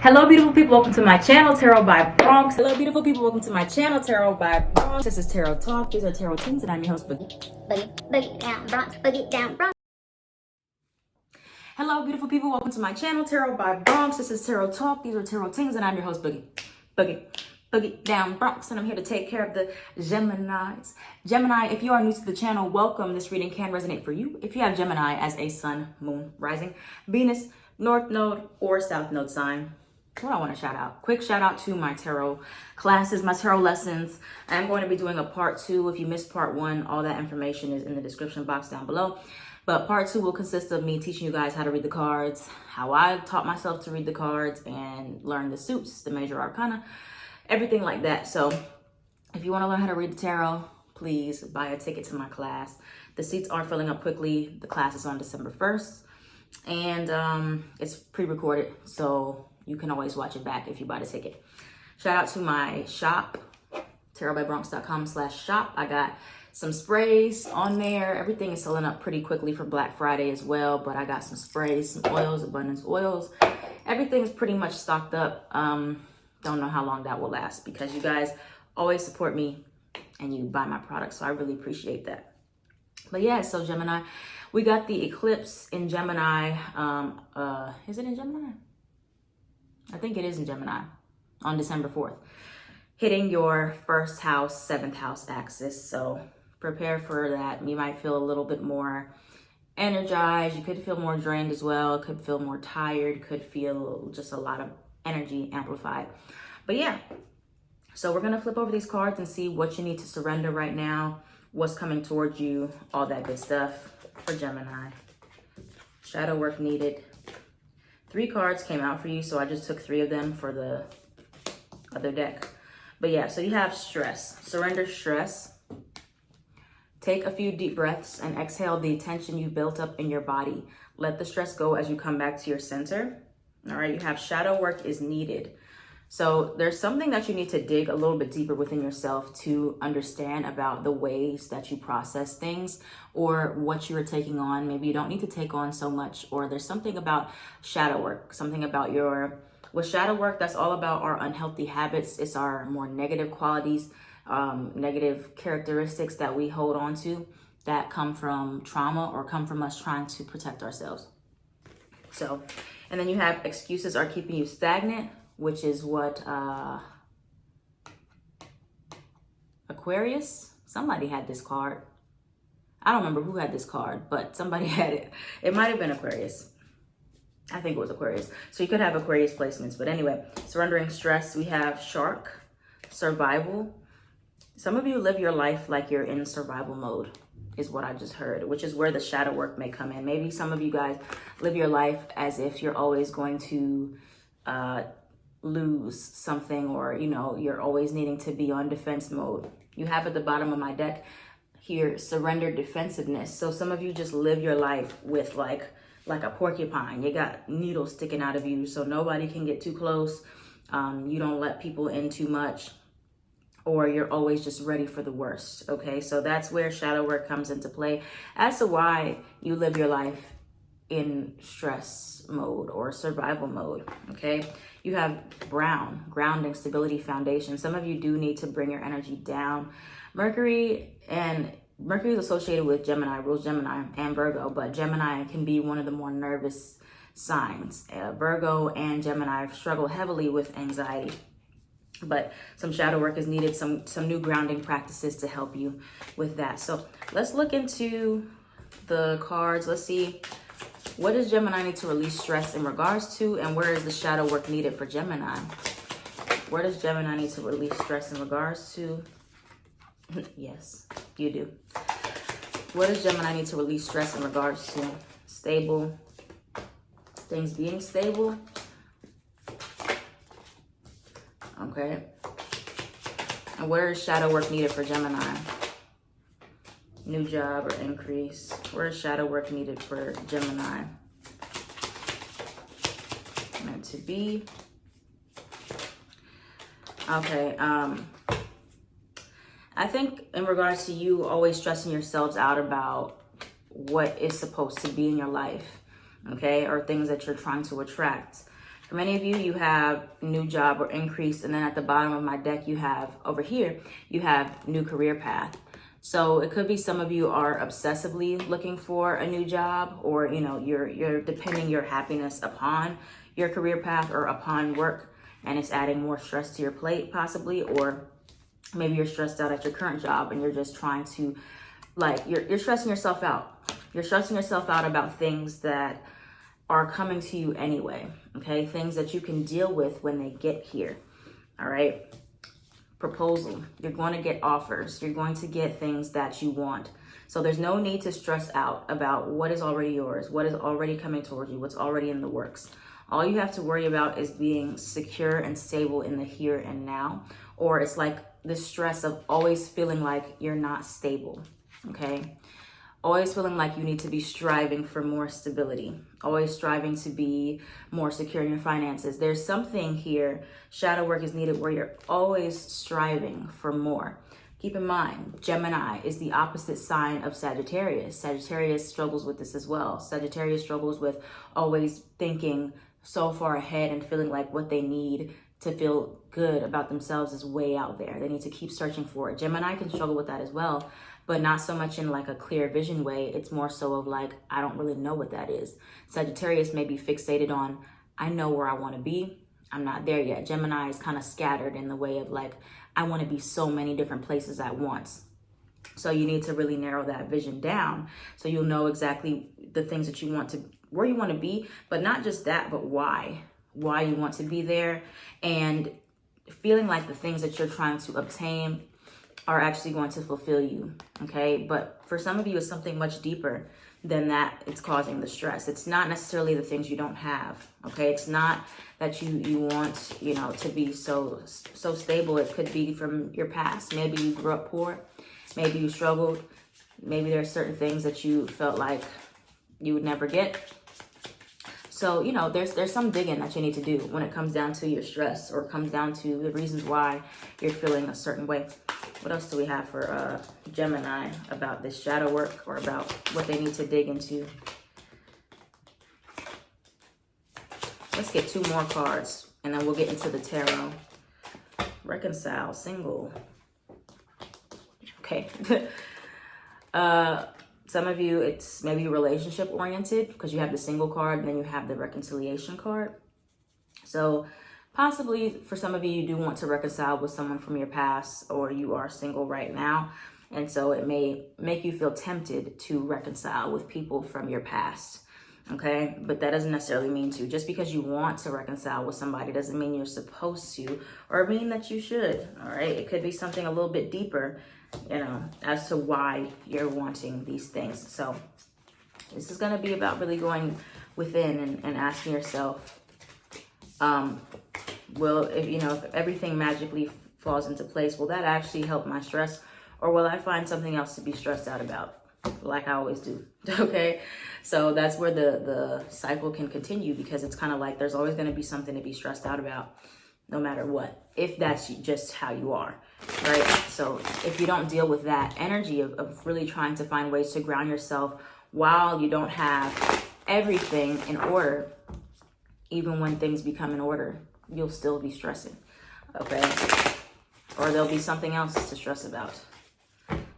Hello beautiful people, welcome to my channel, Tarot by Bronx. Hello beautiful people, welcome to my channel, Tarot by Bronx. This is Tarot Talk, these are Tarot Teens, and I'm your host, Boogie. Boogie down Bronx, Boogie down Bronx. Hello beautiful people, welcome to my channel, Tarot by Bronx. This is Tarot Talk, these are Tarot Teens, and I'm your host, Boogie down Bronx, and I'm here to take care of the Geminis. Gemini, if you are new to the channel, welcome. This reading can resonate for you if you have Gemini as a sun, moon, rising, Venus, North Node, or South Node sign. What I want to shout out. Quick shout out to my tarot classes, my tarot lessons. I'm going to be doing a part 2. If you missed part 1, all that information is in the description box down below. But part 2 will consist of me teaching you guys how to read the cards, how I taught myself to read the cards and learn the suits, the major arcana, everything like that. So if you want to learn how to read the tarot, please buy a ticket to my class. The seats are filling up quickly. The class is on December 1st. And it's pre-recorded, so you can always watch it back if you buy the ticket. Shout out to my shop, tarotbybronx.com/shop. I got some sprays on there. Everything is selling up pretty quickly for Black Friday as well, but I got some sprays, some oils, abundance oils. Everything's pretty much stocked up. Don't know how long that will last because you guys always support me and you buy my products, so I really appreciate that. But yeah, so Gemini, we got the eclipse in Gemini. Is it in Gemini? I think it is in Gemini on December 4th, hitting your first house, 7th house axis. So prepare for that. You might feel a little bit more energized. You could feel more drained as well. Could feel more tired. Could feel just a lot of energy amplified. But yeah, so we're going to flip over these cards and see what you need to surrender right now, what's coming towards you, all that good stuff for Gemini. Shadow work needed. 3 cards came out for you, so I just took 3 of them for the other deck. But yeah, so you have stress. Surrender stress. Take a few deep breaths and exhale the tension you've built up in your body. Let the stress go as you come back to your center. All right, you have shadow work is needed. So there's something that you need to dig a little bit deeper within yourself to understand about the ways that you process things or what you're taking on. Maybe you don't need to take on so much, or there's something about shadow work, something about with shadow work, that's all about our unhealthy habits. It's our more negative qualities, negative characteristics that we hold on to that come from trauma or come from us trying to protect ourselves. So, and then you have excuses are keeping you stagnant, which is what Aquarius, somebody had this card. I don't remember who had this card, but somebody had it. It might have been Aquarius. I think it was Aquarius. So you could have Aquarius placements. But anyway, surrendering stress, we have shark, survival. Some of you live your life like you're in survival mode, is what I just heard, which is where the shadow work may come in. Maybe some of you guys live your life as if you're always going to lose something, or you're always needing to be on defense mode. You have at the bottom of my deck here surrender defensiveness. So some of you just live your life with like a porcupine. You got needles sticking out of you, so nobody can get too close. You don't let people in too much, or you're always just ready for the worst. Okay, so that's where shadow work comes into play as to why you live your life in stress mode or survival mode. Okay, you have brown, grounding, stability, foundation. Some of you do need to bring your energy down. Mercury is associated with Gemini, rules Gemini and Virgo, but Gemini can be one of the more nervous signs. Virgo and Gemini struggle heavily with anxiety, but some shadow work is needed, some new grounding practices to help you with that. So let's look into the cards. Let's see, what does Gemini need to release stress in regards to, and where is the shadow work needed for Gemini? Where does Gemini need to release stress in regards to? Yes, you do. What does Gemini need to release stress in regards to? Stable, things being stable. Okay. And where is shadow work needed for Gemini? New job or increase. Where is shadow work needed for Gemini? Meant to be. Okay. I think in regards to you always stressing yourselves out about what is supposed to be in your life, okay, or things that you're trying to attract. For many of you, you have new job or increase. And then at the bottom of my deck, you have over here, you have new career path. So it could be some of you are obsessively looking for a new job, or, you know, you're depending your happiness upon your career path or upon work, and it's adding more stress to your plate possibly. Or maybe you're stressed out at your current job and you're just trying to, like, you're stressing yourself out. You're stressing yourself out about things that are coming to you anyway, okay? Things that you can deal with when they get here, all right? Proposal, you're going to get offers. You're going to get things that you want. So there's no need to stress out about what is already yours, what is already coming towards you, what's already in the works. All you have to worry about is being secure and stable in the here and now. Or it's like the stress of always feeling like you're not stable, okay? Always feeling like you need to be striving for more stability, always striving to be more secure in your finances. There's something here, shadow work is needed, where you're always striving for more. Keep in mind, Gemini is the opposite sign of Sagittarius. Sagittarius struggles with this as well. Sagittarius struggles with always thinking so far ahead and feeling like what they need to feel good about themselves is way out there. They need to keep searching for it. Gemini can struggle with that as well, but not so much in like a clear vision way. It's more so of like, I don't really know what that is. Sagittarius may be fixated on, I know where I want to be. I'm not there yet. Gemini is kind of scattered in the way of like, I want to be so many different places at once. So you need to really narrow that vision down so you'll know exactly the things that you want to, where you want to be, but not just that, but why you want to be there, and feeling like the things that you're trying to obtain are actually going to fulfill you, okay? But for some of you, it's something much deeper than that. It's causing the stress. It's not necessarily the things you don't have, okay? It's not that you want, you know, to be so stable. It could be from your past. Maybe you grew up poor. Maybe you struggled. Maybe there are certain things that you felt like you would never get. So, you know, there's some digging that you need to do when it comes down to your stress, or comes down to the reasons why you're feeling a certain way. What else do we have for Gemini about this shadow work, or about what they need to dig into? Let's get 2 more cards and then we'll get into the tarot. Reconcile, single. Okay. Some of you, it's maybe relationship oriented because you have the single card and then you have the reconciliation card. So possibly for some of you, you do want to reconcile with someone from your past, or you are single right now. And so it may make you feel tempted to reconcile with people from your past. Okay, but that doesn't necessarily mean to. Just because you want to reconcile with somebody doesn't mean you're supposed to, or mean that you should. All right, it could be something a little bit deeper, you know, as to why you're wanting these things. So this is going to be about really going within and asking yourself, if everything magically falls into place, will that actually help my stress, or will I find something else to be stressed out about, like I always do? Okay, so that's where the cycle can continue, because it's kind of like there's always going to be something to be stressed out about, no matter what, if that's just how you are, right? So if you don't deal with that energy of really trying to find ways to ground yourself while you don't have everything in order, even when things become in order, you'll still be stressing, okay? Or there'll be something else to stress about.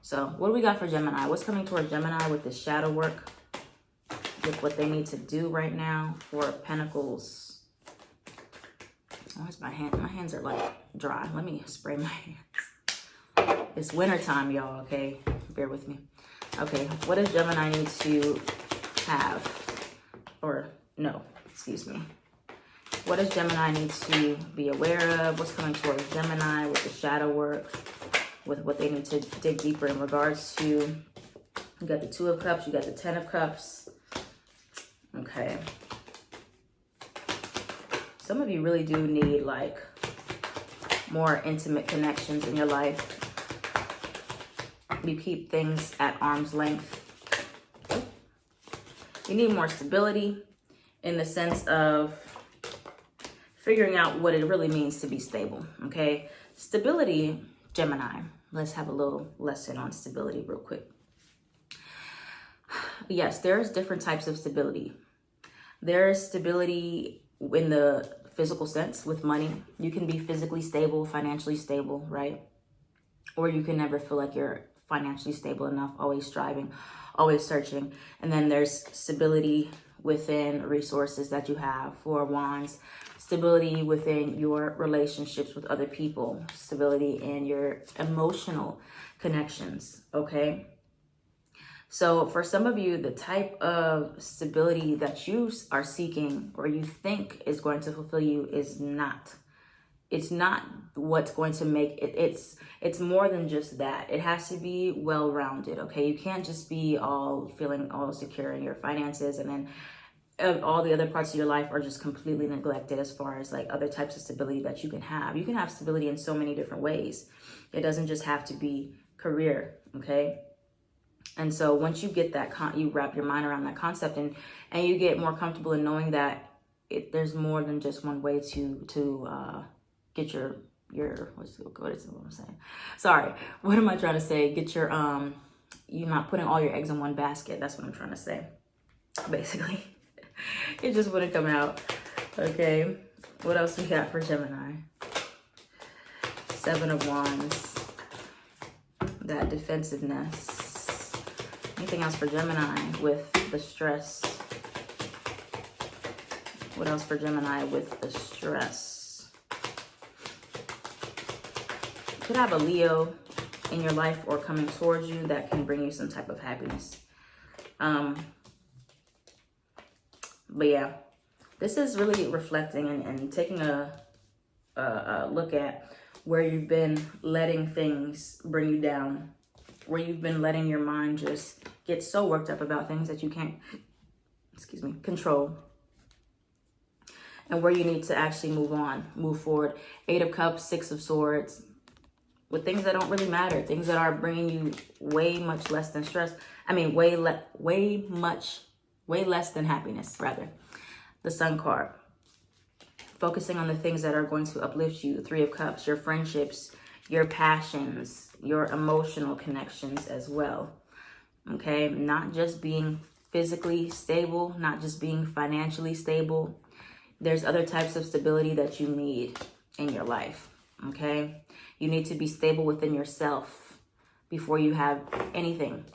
So what do we got for Gemini? What's coming toward Gemini with this shadow work, with what they need to do right now? 4 of Pentacles. Where's my hand? My hands are like dry. Let me spray my hands. It's winter time, y'all, okay? Bear with me. Okay, what does Gemini need to have? Or no, excuse me. What does Gemini need to be aware of? What's coming towards Gemini with the shadow work, with what they need to dig deeper in regards to? You got the 2 of Cups, you got the 10 of Cups. Okay. Some of you really do need like more intimate connections in your life. You keep things at arm's length. You need more stability in the sense of figuring out what it really means to be stable, okay? Stability, Gemini. Let's have a little lesson on stability real quick. Yes, there's different types of stability. There's stability in the physical sense with money. You can be physically stable, financially stable, right? Or you can never feel like you're financially stable enough, always striving, always searching. And then there's stability within resources that you have, Four of Wands, stability within your relationships with other people, stability in your emotional connections, okay? So for some of you, the type of stability that you are seeking or you think is going to fulfill you is not. It's not what's going to make it. It's more than just that. It has to be well-rounded, okay? You can't just be feeling all secure in your finances and then all the other parts of your life are just completely neglected as far as like other types of stability that you can have. You can have stability in so many different ways. It doesn't just have to be career, okay? And so once you get that, you wrap your mind around that concept and you get more comfortable in knowing that there's more than just one way to get your what is what I'm saying? Sorry, what am I trying to say? Get your you're not putting all your eggs in one basket. That's what I'm trying to say. Basically, it just wouldn't come out. Okay, what else we got for Gemini? Seven of Wands. That defensiveness. Anything else for Gemini with the stress? What else for Gemini with the stress? You could have a Leo in your life or coming towards you that can bring you some type of happiness. But yeah, this is really reflecting and taking a look at where you've been letting things bring you down, where you've been letting your mind just get so worked up about things that you can't, control, and where you need to actually move on, move forward. Eight of Cups, Six of Swords, with things that don't really matter, things that are bringing you way much less than stress. I mean, way less than happiness, rather. The Sun card, focusing on the things that are going to uplift you. Three of Cups, your friendships, your passions, your emotional connections as well. Okay, not just being physically stable, not just being financially stable. There's other types of stability that you need in your life. Okay, you need to be stable within yourself before you have anything.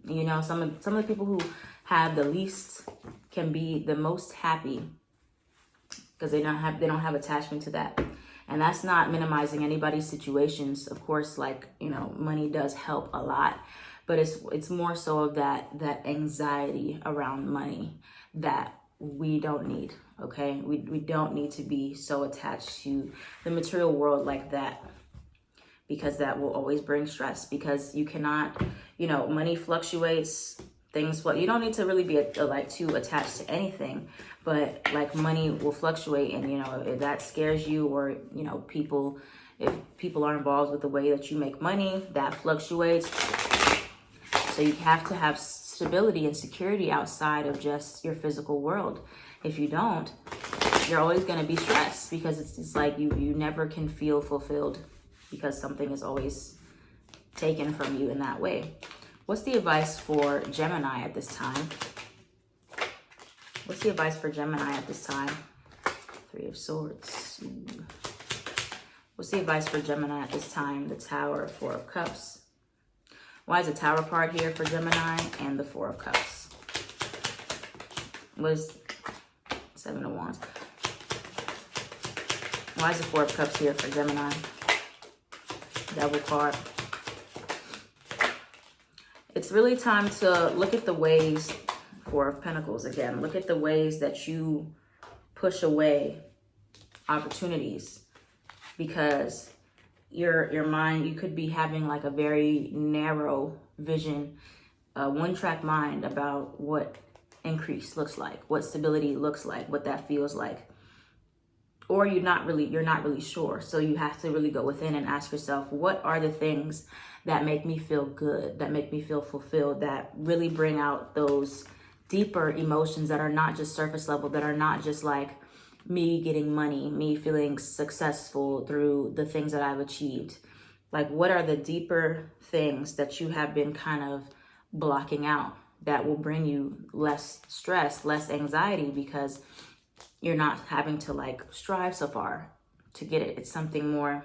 You know, some of the people who have the least can be the most happy because they don't have attachment to that. And that's not minimizing anybody's situations. Of course, like, you know, money does help a lot, but it's more so of that anxiety around money that we don't need, okay? We don't need to be so attached to the material world like that, because that will always bring stress, because you cannot, you know, money fluctuates, things, you don't need to really be like too attached to anything, but like money will fluctuate, and you know, if that scares you, or you know, if people are involved with the way that you make money, that fluctuates. So you have to have stability and security outside of just your physical world. If you don't, you're always going to be stressed, because it's like you never can feel fulfilled, because something is always taken from you in that way. What's the advice for Gemini at this time? What's the advice for Gemini at this time? Three of Swords. Ooh. What's the advice for Gemini at this time? The Tower, Four of Cups. Why is the Tower card here for Gemini and the Four of Cups? Was Seven of Wands. Why is the Four of Cups here for Gemini? Double card. It's really time to look at the ways, Four of Pentacles again, look at the ways that you push away opportunities, because your mind, you could be having like a very narrow vision, one-track mind about what increase looks like, what stability looks like, what that feels like. Or you're not really sure. So you have to really go within and ask yourself, what are the things that make me feel good, that make me feel fulfilled, that really bring out those deeper emotions that are not just surface level, that are not just like me getting money, me feeling successful through the things that I've achieved. Like, what are the deeper things that you have been kind of blocking out that will bring you less stress, less anxiety? Because you're not having to like strive so far to get it. It's something more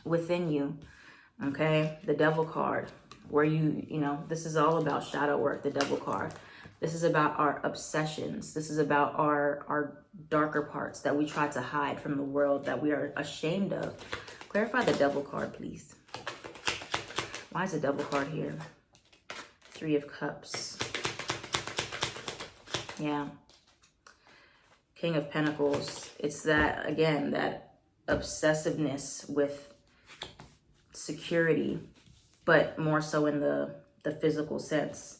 within you. Okay, the Devil card, where you know, this is all about shadow work, the Devil card. This is about our obsessions. This is about our darker parts that we try to hide from the world, that we are ashamed of. Clarify the Devil card, please. Why is the Devil card here? 3 of Cups. Yeah. King of Pentacles. It's that, again, that obsessiveness with security, but more so in the physical sense,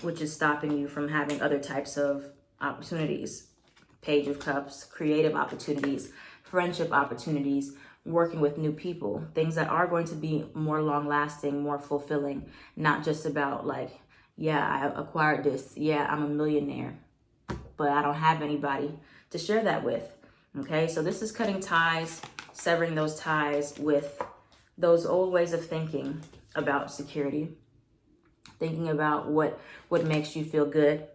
which is stopping you from having other types of opportunities. Page of Cups, creative opportunities, friendship opportunities, working with new people, things that are going to be more long lasting, more fulfilling, not just about like, yeah, I acquired this, yeah, I'm a millionaire, but I don't have anybody to share that with. Okay, so this is cutting ties, severing those ties with those old ways of thinking about security, thinking about what makes you feel good,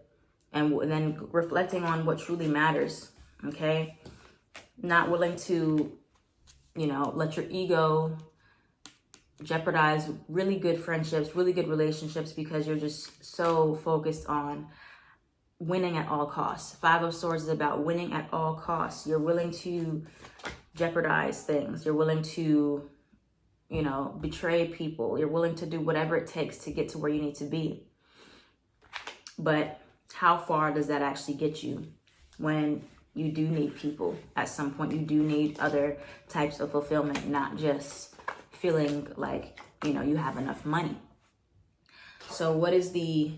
and then reflecting on what truly matters. Okay, not willing to, you know, let your ego jeopardize really good friendships, really good relationships, because you're just so focused on winning at all costs. 5 of Swords is about winning at all costs. You're willing to jeopardize things. You're willing to, you know, betray people. You're willing to do whatever it takes to get to where you need to be. But how far does that actually get you when you do need people? At some point, you do need other types of fulfillment, not just feeling like, you know, you have enough money. So what is the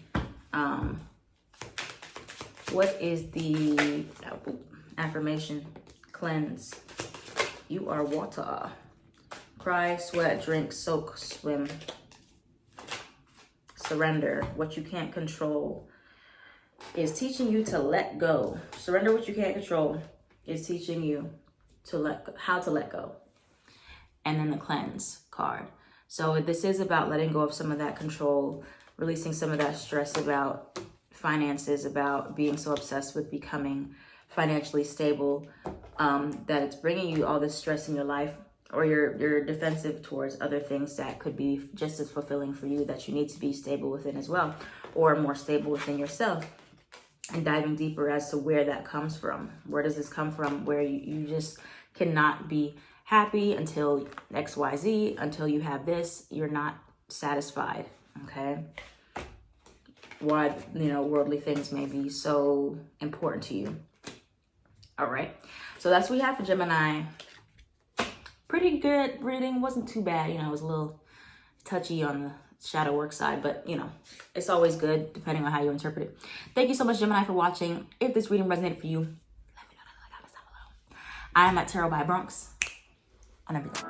affirmation? Cleanse. You are water. Cry, sweat, drink, soak, swim. Surrender. What you can't control is teaching you to let go. Surrender what you can't control is teaching you to how to let go. And then the cleanse card. So this is about letting go of some of that control, releasing some of that stress about finances, about being so obsessed with becoming financially stable, that it's bringing you all this stress in your life, or you're defensive towards other things that could be just as fulfilling for you, that you need to be stable within as well, or more stable within yourself. And diving deeper as to where that comes from. Where does this come from? Where you just cannot be happy until XYZ, until you have this, you're not satisfied, okay? Why, you know, worldly things may be so important to you. All right, so that's what we have for Gemini. Pretty good reading, wasn't too bad. You know, it was a little touchy on the shadow work side, but you know, it's always good depending on how you interpret it. Thank you so much, Gemini, for watching. If this reading resonated for you, let me know in the comments down below. I am at Tarot by Bronx on everything.